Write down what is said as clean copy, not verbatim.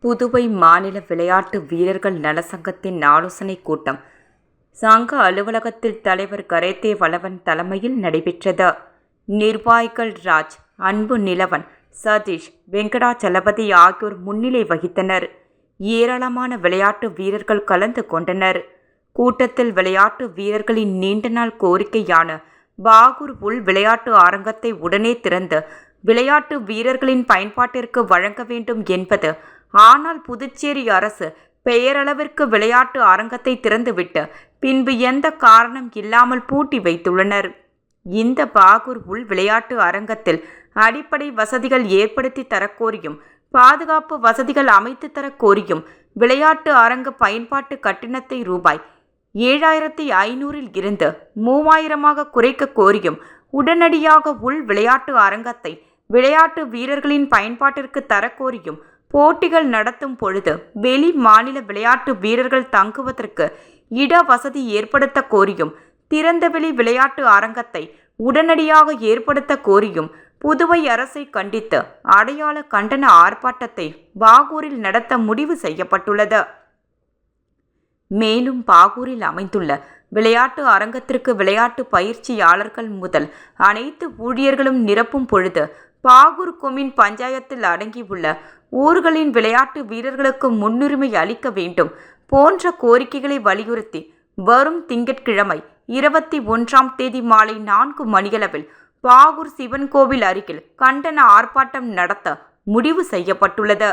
புதுவை மாநில விளையாட்டு வீரர்கள் நலசங்கத்தின் ஆலோசனைக் கூட்டம் சங்க அலுவலகத்தில் தலைவர் கரேத்தே வளவன் தலைமையில் நடைபெற்றது. நிர்வாகிகள் ராஜ், அன்பு நிலவன், சதீஷ், வெங்கடாச்சலபதி ஆகியோர் முன்னிலை வகித்தனர். ஏராளமான விளையாட்டு வீரர்கள் கலந்து கொண்டனர். கூட்டத்தில் விளையாட்டு வீரர்களின் நீண்ட நாள் கோரிக்கையான பாகூர் உள் விளையாட்டு அரங்கத்தை உடனே திறந்து விளையாட்டு வீரர்களின் பயன்பாட்டிற்கு வழங்க வேண்டும் என்பது. ஆனால் புதுச்சேரி அரசு பெயரளவிற்கு விளையாட்டு அரங்கத்தை திறந்துவிட்டு பின்பு எந்த காரணம் இல்லாமல் பூட்டி வைத்துள்ளனர். இந்த பாகூர் உள் விளையாட்டு அரங்கத்தில் அடிப்படை வசதிகள் ஏற்படுத்தி தரக்கோரியும், பாதுகாப்பு வசதிகள் அமைத்து தரக்கோரியும், விளையாட்டு அரங்க பயன்பாட்டு கட்டணத்தை ரூபாய் 7,500 இருந்து 3,000 குறைக்க கோரியும், உடனடியாக உள் விளையாட்டு அரங்கத்தை விளையாட்டு வீரர்களின் பயன்பாட்டிற்கு தரக்கோரியும், போட்டிகள் நடத்தும் பொழுது வெளி மாநில விளையாட்டு வீரர்கள் தங்குவதற்கு இட வசதி ஏற்படுத்த கோரியும், திறந்தவெளி விளையாட்டு அரங்கத்தை உடனடியாக ஏற்படுத்த கோரியும் புதுவை அரசை கண்டித்து அடையாள கண்டன ஆர்ப்பாட்டத்தை பாகூரில் நடத்த முடிவு செய்யப்பட்டுள்ளது. மேலும் பாகூரில் அமைந்துள்ள விளையாட்டு அரங்கத்திற்கு விளையாட்டு பயிற்சியாளர்கள் முதல் அனைத்து ஊழியர்களும் நிரப்பும் பொழுது பாகூர் கொம்யூன் பஞ்சாயத்தில் அடங்கியுள்ள ஊர்களின் விளையாட்டு வீரர்களுக்கு முன்னுரிமை அளிக்க வேண்டும் போன்ற கோரிக்கைகளை வலியுறுத்தி வரும் திங்கட்கிழமை 21 மாலை 4 மணியளவில் பாகூர் சிவன் கோவில் அருகில் கண்டன ஆர்ப்பாட்டம் நடத்த முடிவு செய்யப்பட்டுள்ளது.